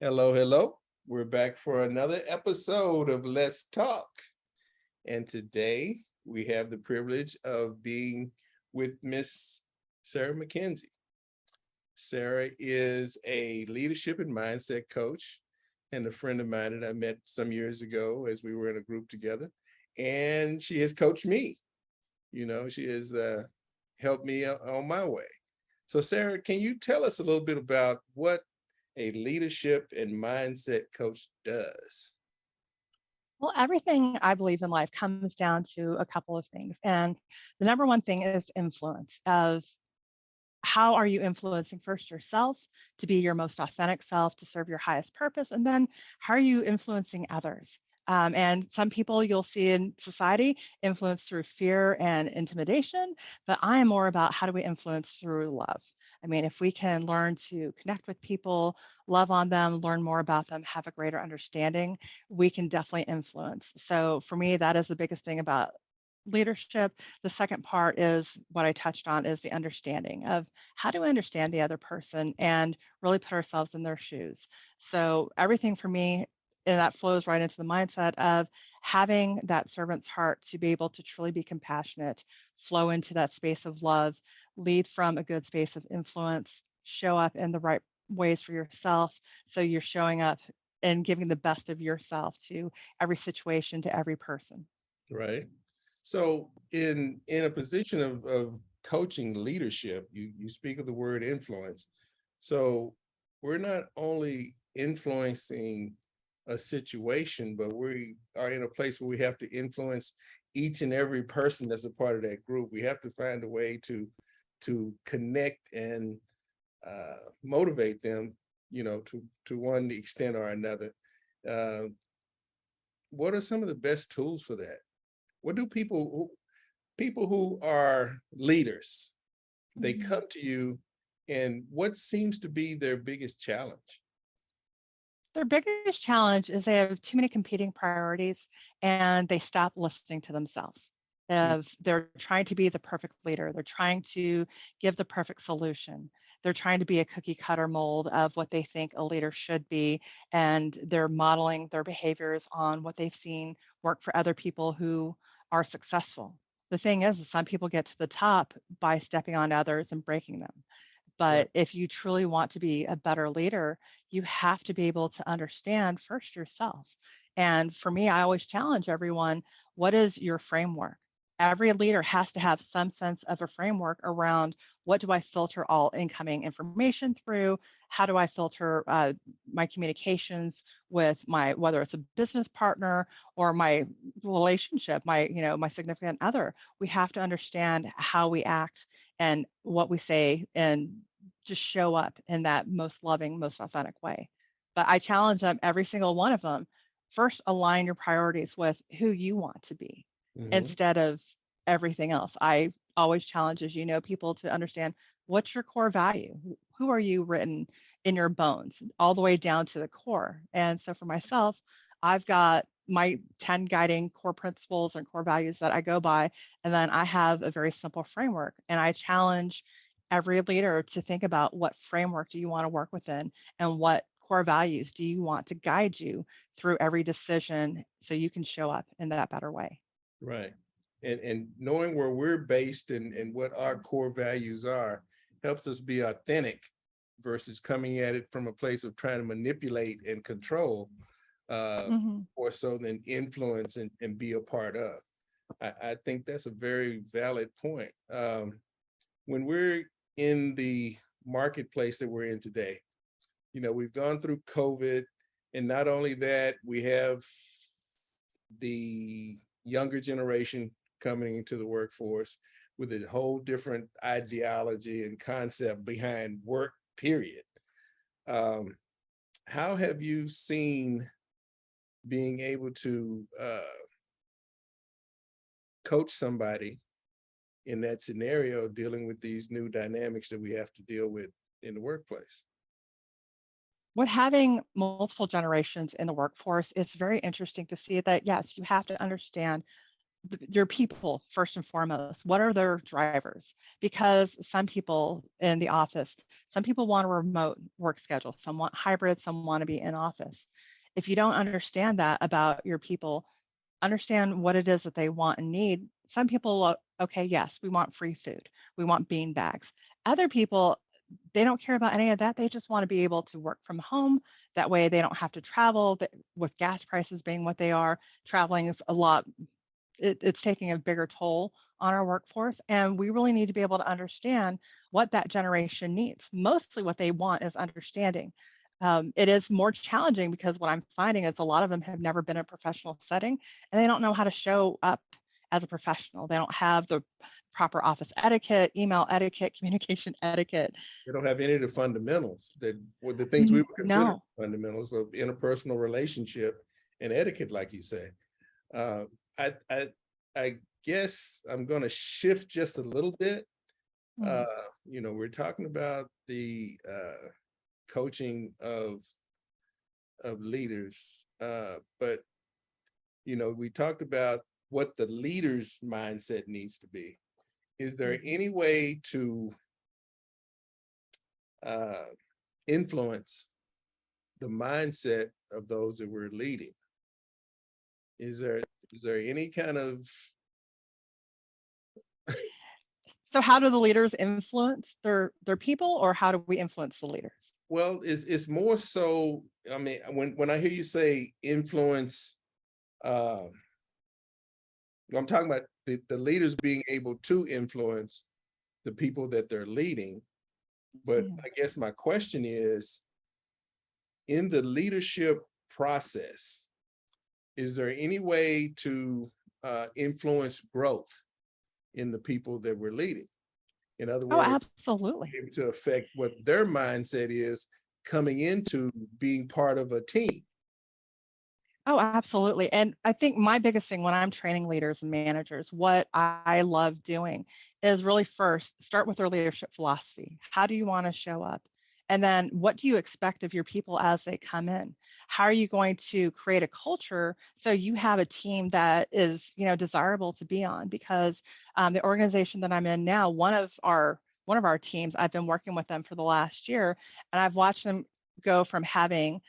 Hello, hello. We're back for another episode of Let's Talk. And today we have the privilege of being with Miss Sarah McKinzie. Sarah is a leadership and mindset coach and a friend of mine that I met some years ago as we were in a group together. And she has coached me. She has helped me on my way. So, Sarah, can you tell us a little bit about what a leadership and mindset coach does? Well, everything I believe in life comes down to a couple of things. And the number one thing is influence of how are you influencing first yourself to be your most authentic self, to serve your highest purpose? And then how are you influencing others? And some people you'll see in society influence through fear and intimidation, but I am more about how do we influence through love? I mean, if we can learn to connect with people, love on them, learn more about them, have a greater understanding, we can definitely influence. So for me, that is the biggest thing about leadership. The second part is what I touched on is the understanding of how do we understand the other person and really put ourselves in their shoes. So everything for me, and that flows right into the mindset of having that servant's heart to be able to truly be compassionate, flow into that space of love, lead from a good space of influence, show up in the right ways for yourself. So you're showing up and giving the best of yourself to every situation, to every person. Right. So in a position of coaching leadership, you speak of the word influence. So we're not only influencing a situation, but we are in a place where we have to influence each and every person that's a part of that group. We have to find a way to connect and motivate them, to one extent or another. Uh, what are some of the best tools for that? What do people who are leaders, they Mhm. come to you, and what seems to be their biggest challenge? Their biggest challenge is they have too many competing priorities and they stop listening to themselves. Mm. They're trying to be the perfect leader. They're trying to give the perfect solution. They're trying to be a cookie cutter mold of what they think a leader should be. And they're modeling their behaviors on what they've seen work for other people who are successful. The thing is some people get to the top by stepping on others and breaking them. Right. But if you truly want to be a better leader, you have to be able to understand first yourself. And for me, I always challenge everyone, what is your framework? Every leader has to have some sense of a framework around what do I filter all incoming information through? How do I filter my communications with my, whether it's a business partner or my relationship, my significant other? We have to understand how we act and what we say and just show up in that most loving, most authentic way. But I challenge them, every single one of them, first align your priorities with who you want to be Hmm. instead of everything else. I always challenge, as people to understand what's your core value? Who are you written in your bones, all the way down to the core? And so for myself, I've got my 10 guiding core principles and core values that I go by. And then I have a very simple framework. And I challenge every leader to think about what framework do you want to work within and what core values do you want to guide you through every decision so you can show up in that better way. Right. And knowing where we're based and what our core values are helps us be authentic versus coming at it from a place of trying to manipulate and control, uh, Hmm. or so than influence and be a part of. I think that's a very valid point. When we're in the marketplace that we're in today, we've gone through COVID, and not only that, we have the younger generation coming into the workforce with a whole different ideology and concept behind work, period. Um, how have you seen being able to coach somebody in that scenario dealing with these new dynamics that we have to deal with in the workplace? With having multiple generations in the workforce, it's very interesting to see that, yes, you have to understand your people first and foremost. What are their drivers? Because some people in the office, some people want a remote work schedule, some want hybrid, some want to be in office. If you don't understand that about your people, understand what it is that they want and need. Some people, okay, yes, we want free food, we want bean bags. Other people, they don't care about any of that. They just want to be able to work from home. That way they don't have to travel. With gas prices being what they are, traveling is a lot, it's taking a bigger toll on our workforce. And we really need to be able to understand what that generation needs. Mostly what they want is understanding. It is more challenging because what I'm finding is a lot of them have never been in a professional setting and they don't know how to show up as a professional. They don't have the proper office etiquette, email etiquette, communication etiquette. They don't have any of the fundamentals that were the things we would consider No. fundamentals of interpersonal relationship and etiquette, like you say. Uh, I guess I'm going to shift just a little bit. Mm. We're talking about the coaching of leaders, but we talked about what the leader's mindset needs to be. Is there any way to influence the mindset of those that we're leading? Is there any kind of So how do the leaders influence their people, or how do we influence the leaders? well, it's more so, I mean, when I hear you say influence, I'm talking about the leaders being able to influence the people that they're leading. But Mhm. I guess my question is, in the leadership process, is there any way to influence growth in the people that we're leading? In other Oh, words, absolutely. able to affect what their mindset is coming into being part of a team. Oh, absolutely. And I think my biggest thing when I'm training leaders and managers, what I love doing is really first start with their leadership philosophy. How do you want to show up? And then what do you expect of your people as they come in? How are you going to create a culture so you have a team that is, desirable to be on? Because the organization that I'm in now, one of our teams, I've been working with them for the last year, and I've watched them go from having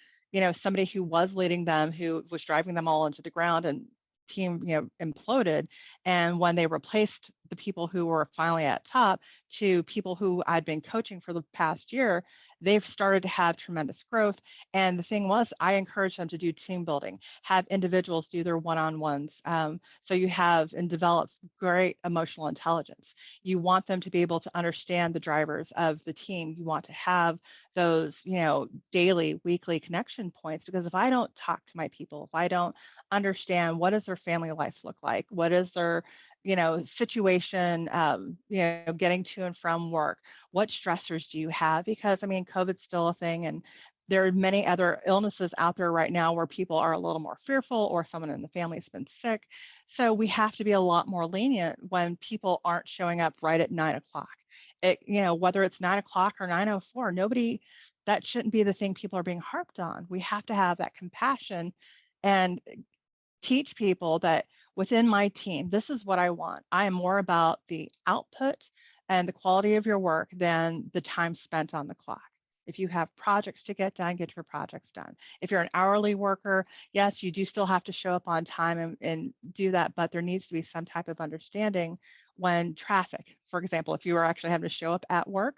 somebody who was leading them, who was driving them all into the ground, and team, imploded. And when they replaced the people who were finally at top to people who I'd been coaching for the past year, they've started to have tremendous growth. And the thing was, I encouraged them to do team building, have individuals do their one-on-ones. So you have and develop great emotional intelligence. You want them to be able to understand the drivers of the team. You want to have those, daily, weekly connection points, because if I don't talk to my people, if I don't understand what does their family life look like, what is their, situation, getting to and from work, what stressors do you have? Because I mean, COVID's still a thing, and there are many other illnesses out there right now where people are a little more fearful, or someone in the family has been sick. So we have to be a lot more lenient when people aren't showing up right at 9 o'clock. Whether it's 9 o'clock or 9:04, that shouldn't be the thing people are being harped on. We have to have that compassion and teach people that within my team, this is what I want. I am more about the output and the quality of your work than the time spent on the clock. If you have projects to get your projects done. If you're an hourly worker, yes, you do still have to show up on time and do that, but there needs to be some type of understanding when traffic, for example, if you are actually having to show up at work,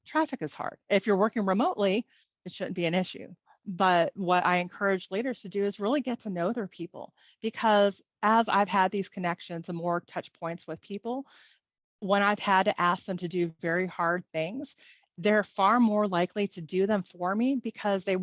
traffic is hard. If you're working remotely, it shouldn't be an issue. But what I encourage leaders to do is really get to know their people, because as I've had these connections and more touch points with people, when I've had to ask them to do very hard things, they're far more likely to do them for me because they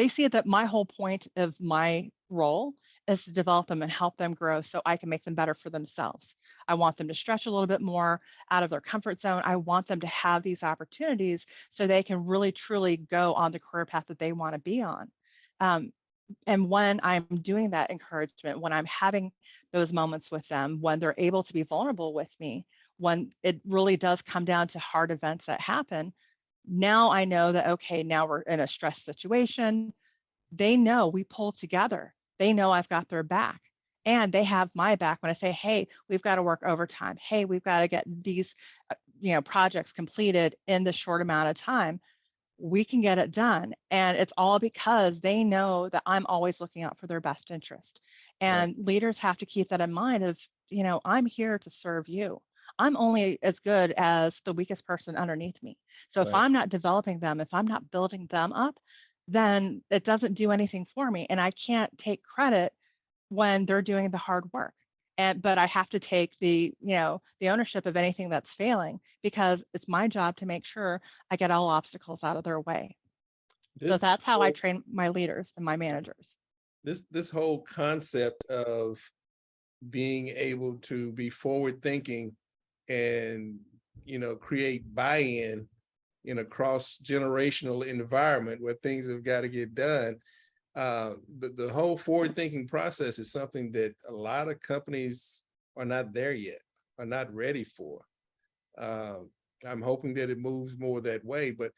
see that my whole point of my role is to develop them and help them grow so I can make them better for themselves. I want them to stretch a little bit more out of their comfort zone. I want them to have these opportunities so they can really truly go on the career path that they want to be on. Um, and when I'm doing that encouragement, when I'm having those moments with them, when they're able to be vulnerable with me, when it really does come down to hard events that happen, now I know that, okay, now we're in a stress situation. They know we pull together. They know I've got their back. And they have my back when I say, hey, we've got to work overtime. Hey, we've got to get these, projects completed in this short amount of time. We can get it done. And it's all because they know that I'm always looking out for their best interest. Right, And leaders have to keep that in mind of, I'm here to serve you. I'm only as good as the weakest person underneath me. So if right. I'm not developing them, if I'm not building them up, then it doesn't do anything for me. And I can't take credit when they're doing the hard work. But I have to take the ownership of anything that's failing because it's my job to make sure I get all obstacles out of their way. So This that's how I whole train my leaders and my managers. this whole concept of being able to be forward thinking and create buy-in in a cross generational environment where things have got to get done. The whole forward thinking process is something that a lot of companies are not there yet, are not ready for. I'm hoping that it moves more that way, but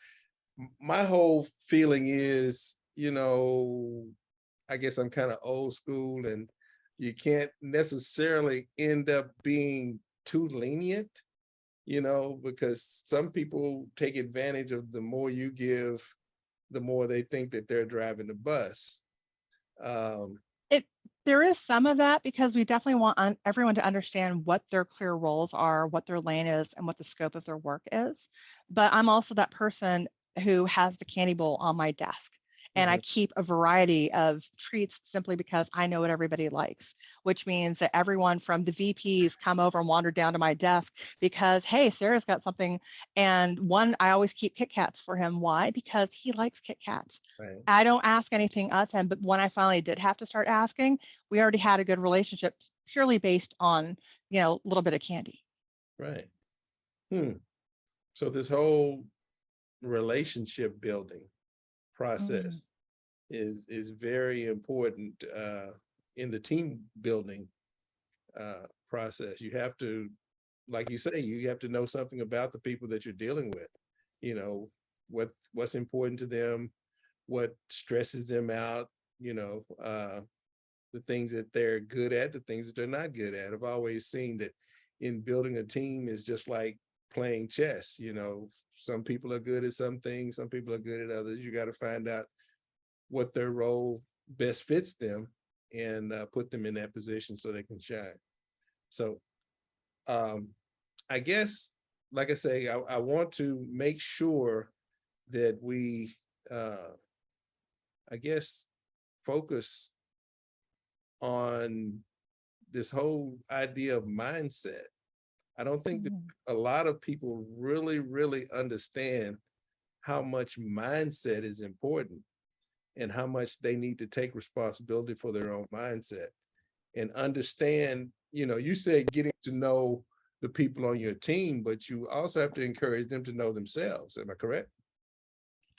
my whole feeling is, I guess I'm kind of old school, and you can't necessarily end up being too lenient, because some people take advantage of the more you give, the more they think that they're driving the bus. Um, It There is some of that because we definitely want everyone to understand what their clear roles are, what their lane is, and what the scope of their work is. But I'm also that person who has the candy bowl on my desk. And I mhm, keep a variety of treats simply because I know what everybody likes, which means that everyone from the VPs come over and wander down to my desk because, hey, Sarah's got something. And one, I always keep Kit Kats for him. Why? Because he likes Kit Kats. right, I don't ask anything of him, but when I finally did have to start asking, we already had a good relationship purely based on, a little bit of candy. right. Hmm. So this whole relationship building Mm, process is very important in the team building process. You have to, like you say, you have to know something about the people that you're dealing with. You know what's important to them, what stresses them out. The things that they're good at, the things that they're not good at. I've always seen that in building a team is just like playing chess. Some people are good at some things, some people are good at others. You got to find out what their role best fits them and put them in that position so they can shine. So um, I guess, like I say, I want to make sure that we, I guess, focus on this whole idea of mindset. I don't think that mm, a lot of people really, really understand how much mindset is important and how much they need to take responsibility for their own mindset and understand. You said getting to know the people on your team, but you also have to encourage them to know themselves. Am I correct?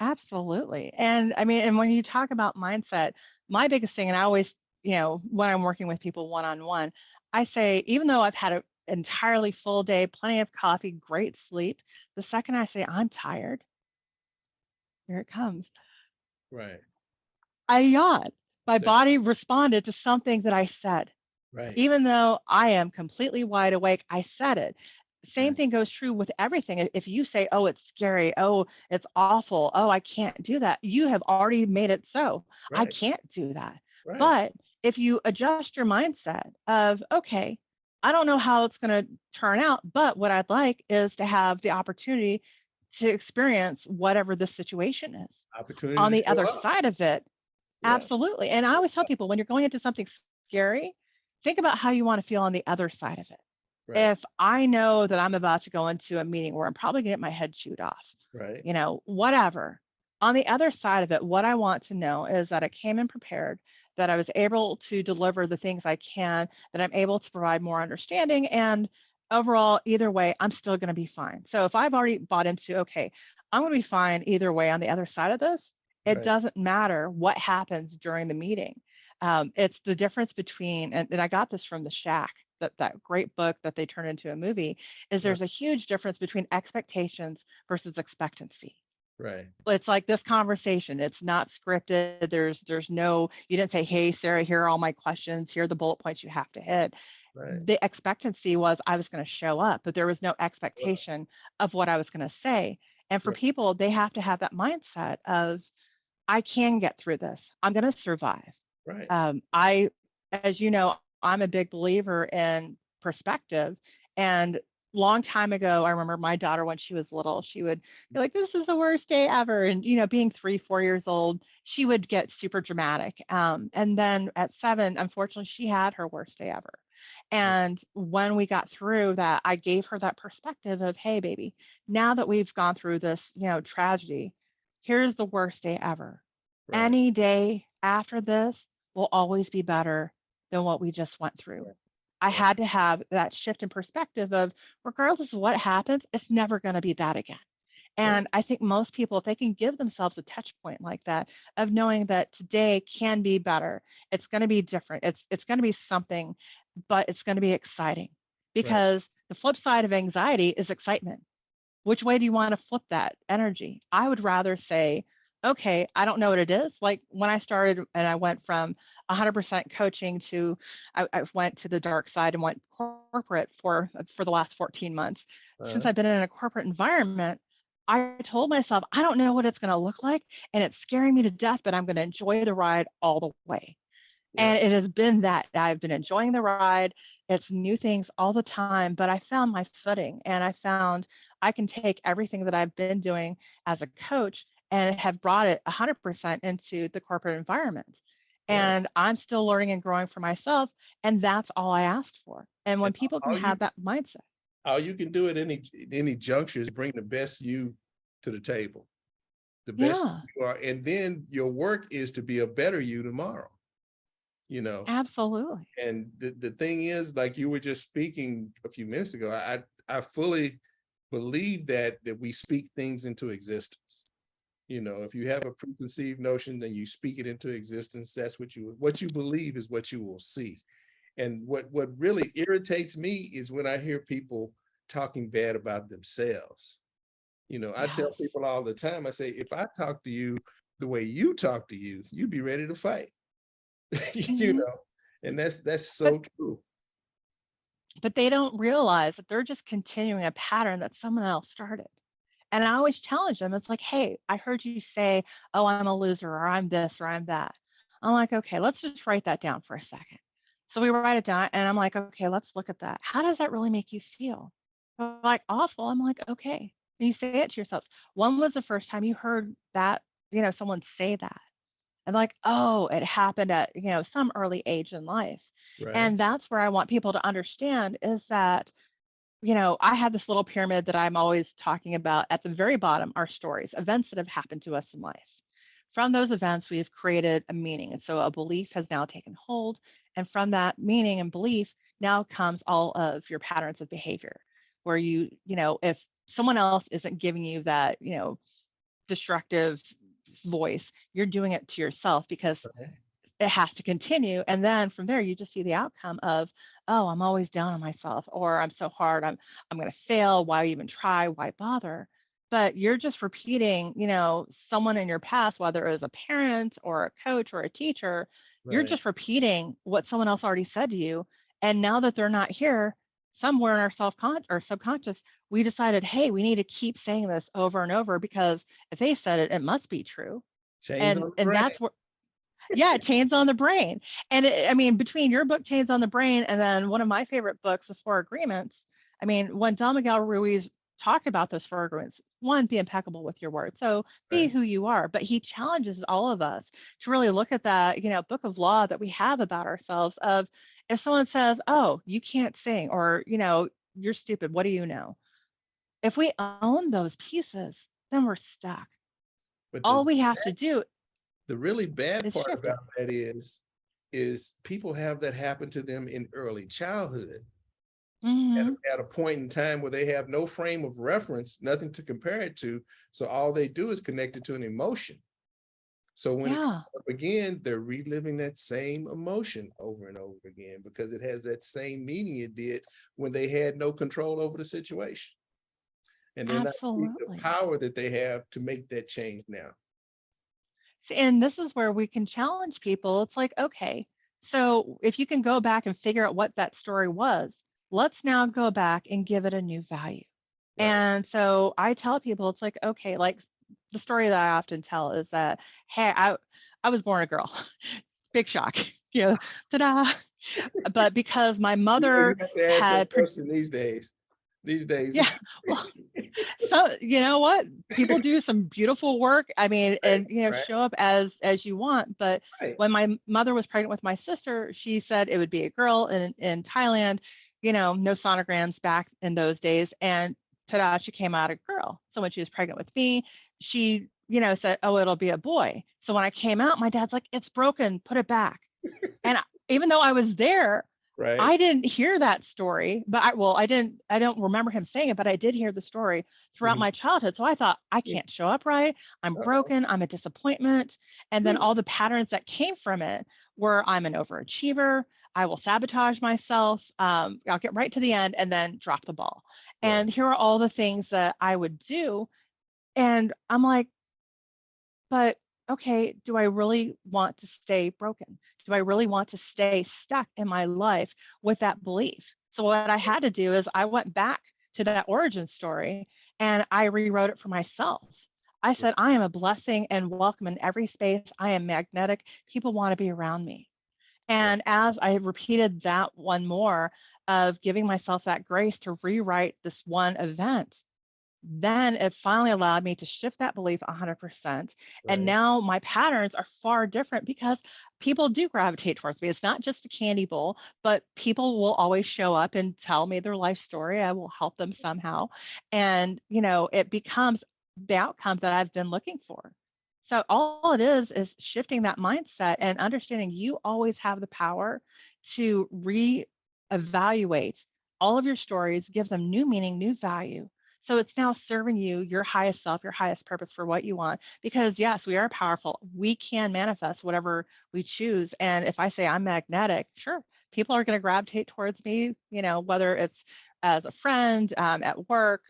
absolutely. And I mean, and when you talk about mindset, my biggest thing, and I always, when I'm working with people one on one, I say, even though I've had an entirely full day, plenty of coffee, great sleep, the second I say I'm tired, here it comes. Right. I yawn. My That- body responded to something that I said. right. Even though I am completely wide awake, I said it. Same Right. thing goes true with everything. If you say, oh, it's scary, oh, it's awful, oh, I can't do that, you have already made it so. I Right. can't do that. Right. But if you adjust your mindset of, okay, I don't know how it's going to turn out, but what I'd like is to have the opportunity to experience whatever this situation is. Opportunity On to the show other up. side of it, Yeah. absolutely. And I always tell people when you're going into something scary, think about how you want to feel on the other side of it. Right. If I know that I'm about to go into a meeting where I'm probably going to get my head chewed off, Right. whatever. On the other side of it, what I want to know is that I came in prepared, that I was able to deliver the things I can, that I'm able to provide more understanding. And overall, either way, I'm still going to be fine. So if I've already bought into, okay, I'm going to be fine either way on the other side of this, it Right. doesn't matter what happens during the meeting. It's the difference between, and I got this from The Shack, that great book that they turned into a movie, is Right. there's a huge difference between expectations versus expectancy. Right. It's like this conversation. It's not scripted. There's no, you didn't say, hey, Sarah, here are all my questions. Here are the bullet points you have to hit. Right. The expectancy was I was going to show up, but there was no Right. expectation of what I was going to say. And for Right. people, they have to have that mindset of, I can get through this. I'm going to survive. Right. I, as you know, I'm a big believer in perspective. And long time ago, I remember my daughter when she was little, she would be like, "This is the worst day ever." And being 3, 4 years old, she would get super dramatic. And then at 7, unfortunately, she had her worst day ever. Right. And when we got through that, I gave her that perspective of, "Hey, baby, now that we've gone through this, tragedy, here's the worst day ever. Right. Any day after this will always be better than what we just went through." Right. I Right. had to have that shift in perspective of, regardless of what happens, it's never going to be that again. Right. And I think most people, if they can give themselves a touch point like that, of knowing that today can be better, it's going to be different. It's going to be something, but it's going to be exciting, Right. because the flip side of anxiety is excitement. Which way do you want to flip that energy? I would rather say, okay, I don't know what it is. Like when I started and I went from 100% coaching to, I went to the dark side and went corporate for the last 14 months. Since Uh, I've been in a corporate environment, I told myself, I don't know what it's going to look like, and it's scaring me to death, but I'm going to enjoy the ride all the way. yeah. And it has been that I've been enjoying the ride. It's new things all the time, but I found my footing, and I found I can take everything that I've been doing as a coach and have brought it 100% into the corporate environment. Right. And I'm still learning and growing for myself. And that's all I asked for. And when And people can all you have that mindset, all you can do at any juncture is bring the best you to the table, the best yeah, you are, and then your work is to be a better you tomorrow. You know, absolutely. and the thing is, like you were just speaking a few minutes ago, I fully believe that we speak things into existence. If you have a preconceived notion, then you speak it into existence. That's what you believe is what you will see. And what really irritates me is when I hear people talking bad about themselves. I tell Yes. people all the time, I say, if I talk to you the way you talk to you, you'd be ready to fight. you Mhm. know, and that's But so true. but they don't realize that they're just continuing a pattern that someone else started. And I always challenge them. It's like, hey, I heard you say, oh, I'm a loser, or I'm this, or I'm that. I'm like, okay, let's just write that down for a second. So we write it down, and I'm like, okay, let's look at that. How does that really make you feel? They're like, awful. I'm like, okay. And you say it to yourselves. When was the first time you heard that, someone say that? And like, oh, it happened at, some early age in life. Right. And that's where I want people to understand is that, I have this little pyramid that I'm always talking about. At the very bottom are stories, events that have happened to us in life. From those events, we've created a meaning. And so a belief has now taken hold. And from that meaning and belief, now comes all of your patterns of behavior, where if someone else isn't giving you that, destructive voice, you're doing it to yourself because Right. it has to continue. And then from there, you just see the outcome of, oh, I'm always down on myself, or I'm so hard, I'm going to fail. Why even try? Why bother? But you're just repeating, someone in your past, whether it was a parent or a coach or a teacher, you're Right. just repeating what someone else already said to you. And now that they're not here, somewhere in our or subconscious, we decided, hey, we need to keep saying this over and over, because if they said it, it must be true. Chains on And the and brain. that's where, yeah, Chains on the Brain. And I mean, between your book, Chains on the Brain, and then one of my favorite books, The Four Agreements, I mean, when Don Miguel Ruiz talked about those four agreements, one, be impeccable with your word. So be Right. who you are. But he challenges all of us to really look at that, book of law that we have about ourselves of, if someone says, oh, you can't sing, or, you're stupid, what do you know? If we own those pieces, then we're stuck. But All we have to do the really bad is part shift it. about that is people have that happen to them in early childhood Hmm. at a point in time where they have no frame of reference, nothing to compare it to. So all they do is connect it to an emotion. So when it Yeah. comes up again, they're reliving that same emotion over and over again because it has that same meaning it did when they had no control over the situation. and they're not seeing the Absolutely. power that they have to make that change now. And this is where we can challenge people. It's like, okay, so if you can go back and figure out what that story was, let's now go back and give it a new value. Right. And so I tell people, it's like, okay, like the story that I often tell is that, hey, I was born a girl. Big shock. Yeah, ta-da. But because my You mother have to ask that had, question these days. These days. yeah, well, so you know what? People do some beautiful work. I mean, Right, and right, show up as you want. But right. when my mother was pregnant with my sister, she said it would be a girl in Thailand. No sonograms back in those days, and ta-da, she came out a girl. So when she was pregnant with me, she said, "Oh, it'll be a boy." So when I came out, my dad's like, "It's broken. Put it back." And even though I was there, Right. I didn't hear that story, but I don't remember him saying it, but I did hear the story throughout Mhm. my childhood. So I thought, I can't show up right. I'm Uh-oh. broken. I'm a disappointment. And then all the patterns that came from it were I'm an overachiever. I will sabotage myself. I'll get right to the end and then drop the ball. Right, And here are all the things that I would do. And I'm like, but okay, do I really want to stay broken? Do I really want to stay stuck in my life with that belief? So, what I had to do is I went back to that origin story and I rewrote it for myself. I said, I am a blessing and welcome in every space. I am magnetic. People want to be around me. right, And as I repeated that one more of giving myself that grace to rewrite this one event, then it finally allowed me to shift that belief 100%. And right, now my patterns are far different because people do gravitate towards me. It's not just a candy bowl, but people will always show up and tell me their life story. I will help them somehow. And, it becomes the outcome that I've been looking for. So all it is shifting that mindset and understanding you always have the power to reevaluate all of your stories, give them new meaning, new value, so it's now serving you, your highest self, your highest purpose for what you want. Because yes, we are powerful. We can manifest whatever we choose. And if I say I'm magnetic, sure, people are going to gravitate towards me, whether it's as a friend, at work,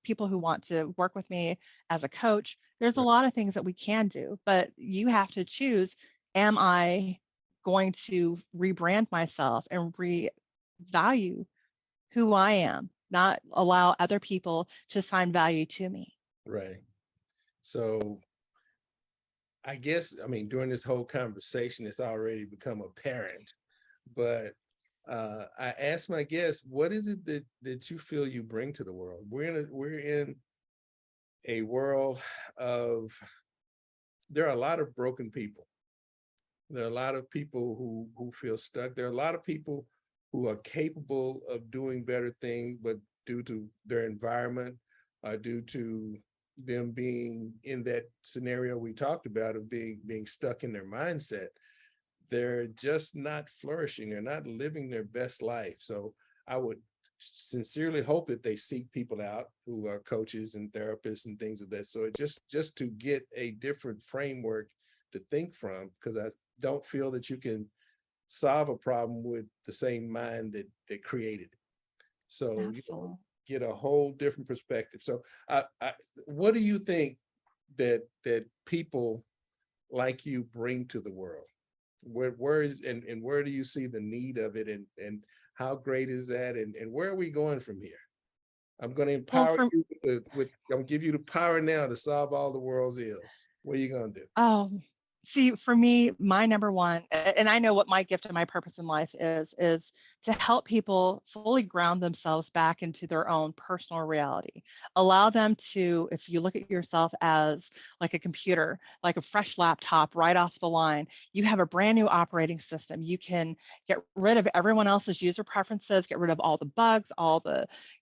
people who want to work with me as a coach. There's a right, lot of things that we can do, but you have to choose, am I going to rebrand myself and revalue who I am, not allow other people to assign value to me. right. So I guess, I mean, during this whole conversation, it's already become apparent, but I asked my guests, what is it that you feel you bring to the world? We're in a world of, there are a lot of broken people. There are a lot of people who feel stuck. There are a lot of people who are capable of doing better things, but due to their environment, due to them being in that scenario we talked about of being stuck in their mindset, they're just not flourishing. They're not living their best life. So I would sincerely hope that they seek people out who are coaches and therapists and things of that. So it just to get a different framework to think from, because I don't feel that you can solve a problem with the same mind that created it. So Absolutely. get a whole different perspective. So what do you think that people like you bring to the world? Where is and where do you see the need of it, and how great is that, and where are we going from here? I'm going to Well, empower for you I'm going to give you the power now to solve all the world's ills. What are you going to do? Oh, see, for me, my number one, and I know what my gift and my purpose in life is to help people fully ground themselves back into their own personal reality. Allow them to, if you look at yourself as like a computer, like a fresh laptop right off the line, you have a brand new operating system. You can get rid of everyone else's user preferences, get rid of all the bugs,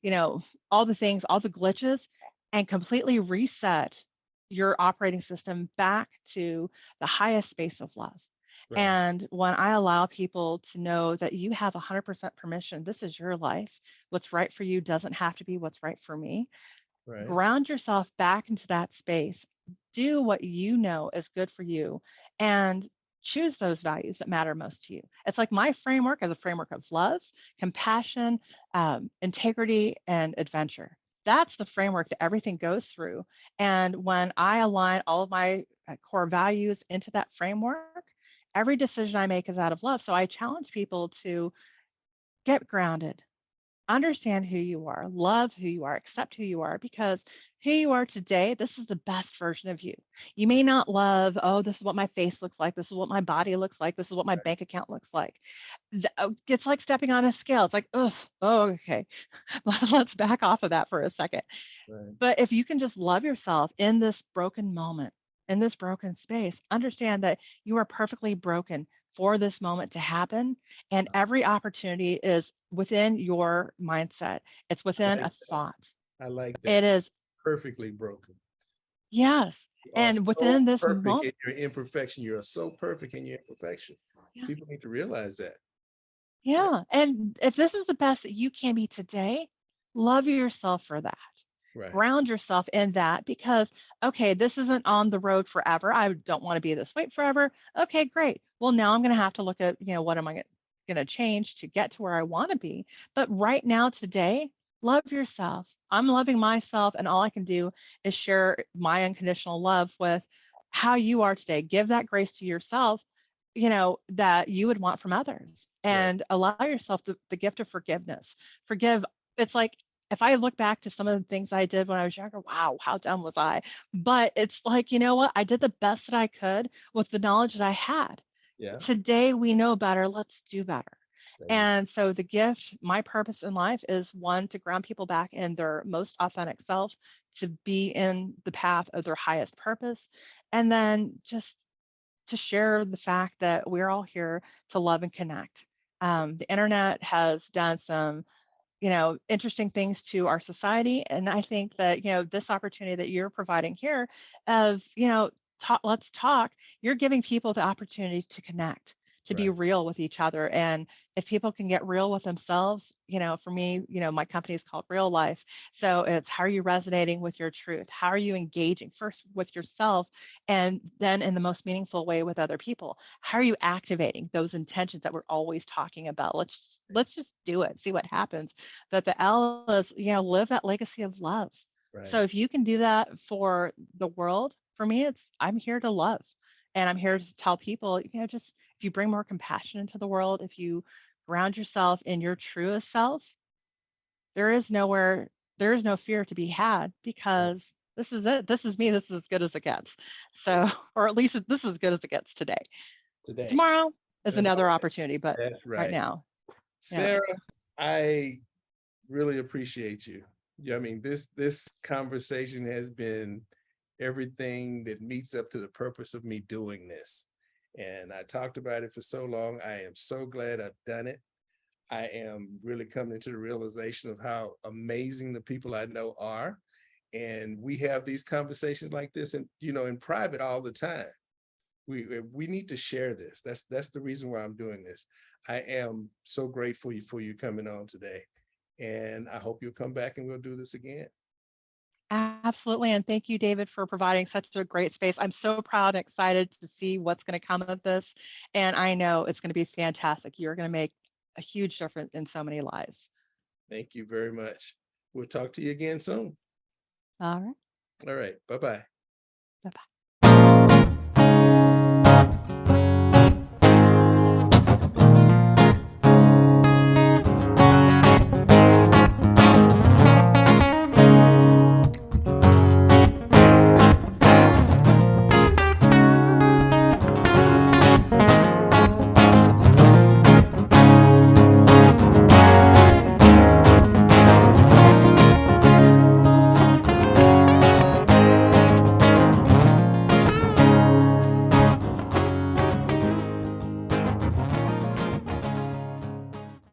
you know, all the things, all the glitches, and completely reset your operating system back to the highest space of love. Right, And when I allow people to know that you have 100% permission, this is your life. What's right for you doesn't have to be what's right for me. right, Ground yourself back into that space. Do what you know is good for you and choose those values that matter most to you. It's like my framework is a framework of love, compassion, integrity, and adventure. That's the framework that everything goes through. And when I align all of my core values into that framework, every decision I make is out of love. So I challenge people to get grounded, understand who you are, love who you are, accept who you are, because who you are today, this is the best version of you. You may not love, oh, this is what my face looks like, this is what my body looks like, this is what my bank account looks like. It's like stepping on a scale. It's like, oh, okay, let's back off of that for a second. Right. But if you can just love yourself in this broken moment, in this broken space, understand that you are perfectly broken for this moment to happen. And every opportunity is within your mindset, it's I within like a thought. I like that. It is, Perfectly broken. yes. You are And so within this perfect in moment, your imperfection. You are so perfect in your imperfection. yeah, People need to realize that. Yeah. yeah. And if this is the best that you can be today, love yourself for that. Right. Ground yourself in that because, okay, this isn't on the road forever. I don't want to be this way forever. Okay, great. Well, now I'm going to have to look at, what am I going to change to get to where I want to be? But right now, today, love yourself. I'm loving myself, and all I can do is share my unconditional love with how you are today. Give that grace to yourself, that you would want from others, Right. and allow yourself the gift of forgiveness. Forgive. It's like, if I look back to some of the things I did when I was younger, wow, how dumb was I? But it's like, you know what? I did the best that I could with the knowledge that I had. Yeah. Today we know better. Let's do better. Exactly. And so the gift, my purpose in life is, one, to ground people back in their most authentic self, to be in the path of their highest purpose, and then just to share the fact that we're all here to love and connect. The internet has done some, interesting things to our society. And I think that, this opportunity that you're providing here of, let's talk, you're giving people the opportunity to connect, to be Right. real with each other. And if people can get real with themselves, for me, my company is called Real Life. So it's, how are you resonating with your truth? How are you engaging first with yourself, and then in the most meaningful way with other people? How are you activating those intentions that we're always talking about? Let's just do it, see what happens. But the L is, live that legacy of love. So Right. if you can do that for the world, for me, it's, I'm here to love. And I'm here to tell people, just, if you bring more compassion into the world, if you ground yourself in your truest self, there is nowhere, there is no fear to be had, Right. because this is it. This is me. This is as good as it gets. Right. So, or at least this is as good as it gets today. Today. Tomorrow is That's another all. opportunity, but That's right right. now, yeah. Sarah, I really appreciate you. Yeah, I mean, this conversation has been everything that meets up to the purpose of me doing this. And I talked about it for so long. I am so glad I've done it. I am really coming to the realization of how amazing the people I know are. And we have these conversations like this, and in private all the time. We need to share this. That's the reason why I'm doing this. I am so grateful for you coming on today. And I hope you'll come back and we'll do this again. Absolutely. And thank you, David, for providing such a great space. I'm so proud and excited to see what's going to come of this. And I know it's going to be fantastic. You're going to make a huge difference in so many lives. Thank you very much. We'll talk to you again soon. All right. All right. Bye-bye. Bye bye.